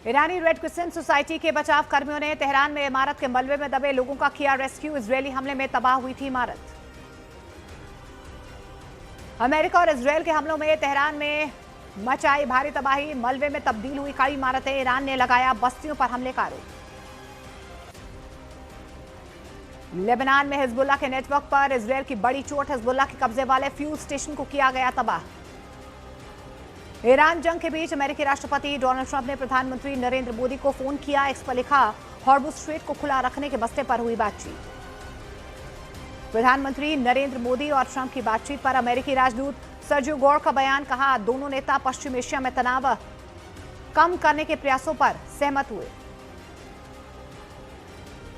ईरानी red crescent society के बचाव कर्मियों ने तेहरान में इमारत के मलबे में दबे लोगों का किया रेस्क्यू। इजरायली हमले में तबाह हुई थी इमारत। अमेरिका और इजरायल के हमलों में तेहरान में मचाई भारी तबाही, मलबे में तब्दील हुई कई इमारतें। ईरान ने लगाया बस्तियों पर हमले का आरोप। लेबनान में हिजबुल्लाह के नेटवर्क पर इजरायल की बड़ी चोट, हिजबुल्लाह के कब्जे वाले फ्यूल स्टेशन को किया गया तबाह। ईरान जंग के बीच अमेरिकी राष्ट्रपति डोनाल्ड ट्रंप ने प्रधानमंत्री नरेंद्र मोदी को फोन किया। एक्स पर लिखा, हॉर्मुज स्ट्रेट को खुला रखने के मसले पर हुई बातचीत। प्रधानमंत्री नरेंद्र मोदी और ट्रंप की बातचीत पर अमेरिकी राजदूत सर्जियो गोर का बयान, कहा दोनों नेता पश्चिम एशिया में तनाव कम करने के प्रयासों पर सहमत हुए।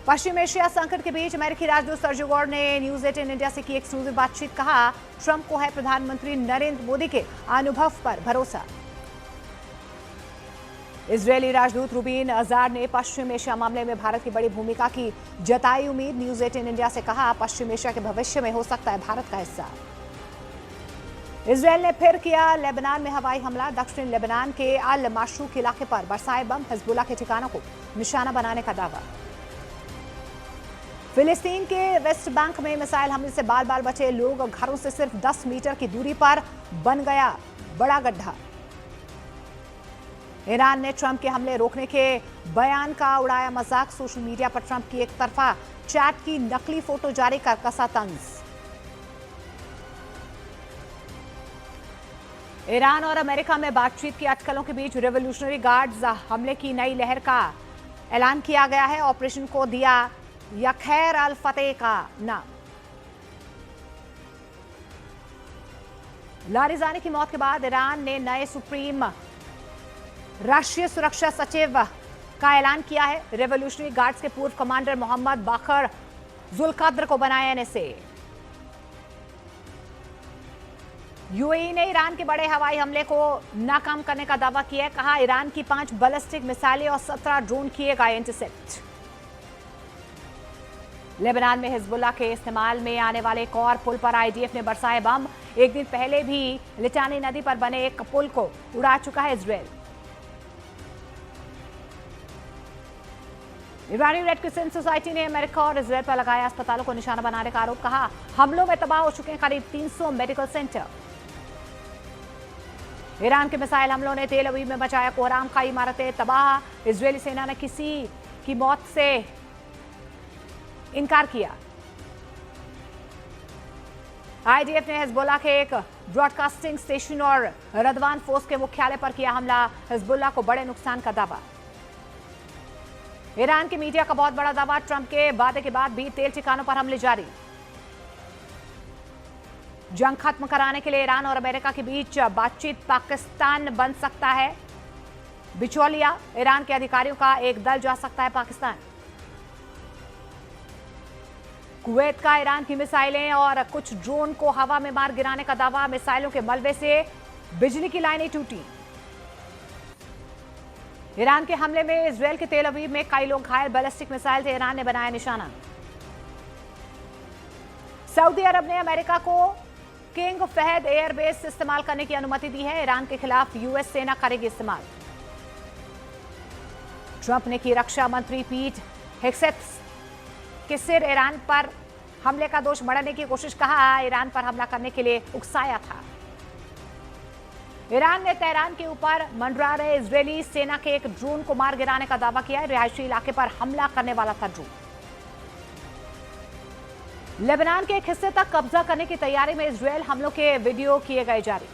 पश्चिम एशिया संकट के बीच अमेरिकी राजदूत सर्जियो गोर ने न्यूज 18 इंडिया से की एक्सक्लूसिव बातचीत। कहा ट्रंप को है प्रधानमंत्री नरेंद्र मोदी के अनुभव पर भरोसा। इजरायली राजदूत रूबीन अजार ने पश्चिम एशिया मामले में भारत की बड़ी भूमिका की जताई उम्मीद। न्यूज 18 इंडिया से कहा पश्चिम एशिया के भविष्य में हो सकता है भारत का हिस्सा। इजरायल ने फिर किया लेबनान में हवाई हमला। दक्षिण लेबनान के अल माशरूक इलाके पर बरसाए बम, हिजबुल्लाह के ठिकानों को निशाना बनाने का दावा। फिलिस्तीन के वेस्ट बैंक में मिसाइल हमले से बाल बाल बचे लोग, घरों से सिर्फ 10 मीटर की दूरी पर बन गया बड़ा गड्ढा। ईरान ने ट्रंप के हमले रोकने के बयान का उड़ाया मजाक। सोशल मीडिया पर ट्रंप की एक तरफा चैट की नकली फोटो जारी कर कसा तंज। ईरान और अमेरिका में बातचीत की अटकलों के बीच रेवोल्यूशनरी गार्ड्स हमले की नई लहर का ऐलान किया गया है। ऑपरेशन को दिया यखैर अल फतेह का नाम। लारिजानी की मौत के बाद ईरान ने नए सुप्रीम राष्ट्रीय सुरक्षा सचिव का ऐलान किया है। रेवोल्यूशनरी गार्ड्स के पूर्व कमांडर मोहम्मद बाकर जुल्कद्र को बनाया एनएसए। यूएई ने ईरान के बड़े हवाई हमले को नाकाम करने का दावा किया है। कहा ईरान की 5 बैलिस्टिक मिसाइलें और 17 ड्रोन किए गए इंटरसेप्ट। लेबनान में हिजबुल्लाह के इस्तेमाल में आने वाले एक और पुल पर आईडीएफ ने बरसाए बम। एक दिन पहले भी लिटानी नदी पर बने एक पुल को उड़ा चुका है इजरायल। ईरानी रेड क्रिसेंट सोसाइटी ने अमेरिका और इजरायल पर लगाया अस्पतालों को निशाना बनाने का आरोप। कहा हमलों में तबाह हो चुके हैं करीब 300 मेडिकल सेंटर। ईरान के मिसाइल हमलों ने तेल अवीव में मचाया कोहराम, कई इमारतें तबाह। इजरायली सेना ने किसी की मौत से इनकार किया। आईडीएफ ने हिजबुल्लाह के एक ब्रॉडकास्टिंग स्टेशन और रदवान फोर्स के मुख्यालय पर किया हमला। हिजबुल्लाह को बड़े नुकसान का दावा। ईरान की मीडिया का बहुत बड़ा दावा, ट्रंप के वादे के बाद भी तेल ठिकानों पर हमले जारी। जंग खत्म कराने के लिए ईरान और अमेरिका के बीच बातचीत, पाकिस्तान बन सकता है बिचौलिया। ईरान के अधिकारियों का एक दल जा सकता है पाकिस्तान। कुवैत का ईरान की मिसाइलें और कुछ ड्रोन को हवा में मार गिराने का दावा। मिसाइलों के मलबे से बिजली की लाइनें टूटी। ईरान के हमले में इजरायल के तेल अवीव में कई लोग घायल, बैलिस्टिक मिसाइल से ईरान ने बनाया निशाना। सऊदी अरब ने अमेरिका को किंग फहद एयरबेस इस्तेमाल करने की अनुमति दी है। ईरान के खिलाफ यूएस सेना करेगी इस्तेमाल। ट्रंप ने की रक्षा मंत्री पीट हेगसेथ के सिर ईरान पर हमले का दोष मढ़ने की कोशिश। कहा ईरान पर हमला करने के लिए उकसाया था। ईरान ने तेहरान के ऊपर मंडरा रहे इजरायली सेना के एक ड्रोन को मार गिराने का दावा किया है। रिहायशी इलाके पर हमला करने वाला था ड्रोन। लेबनान के एक हिस्से तक कब्जा करने की तैयारी में इजरायल, हमलों के वीडियो किए गए जारी।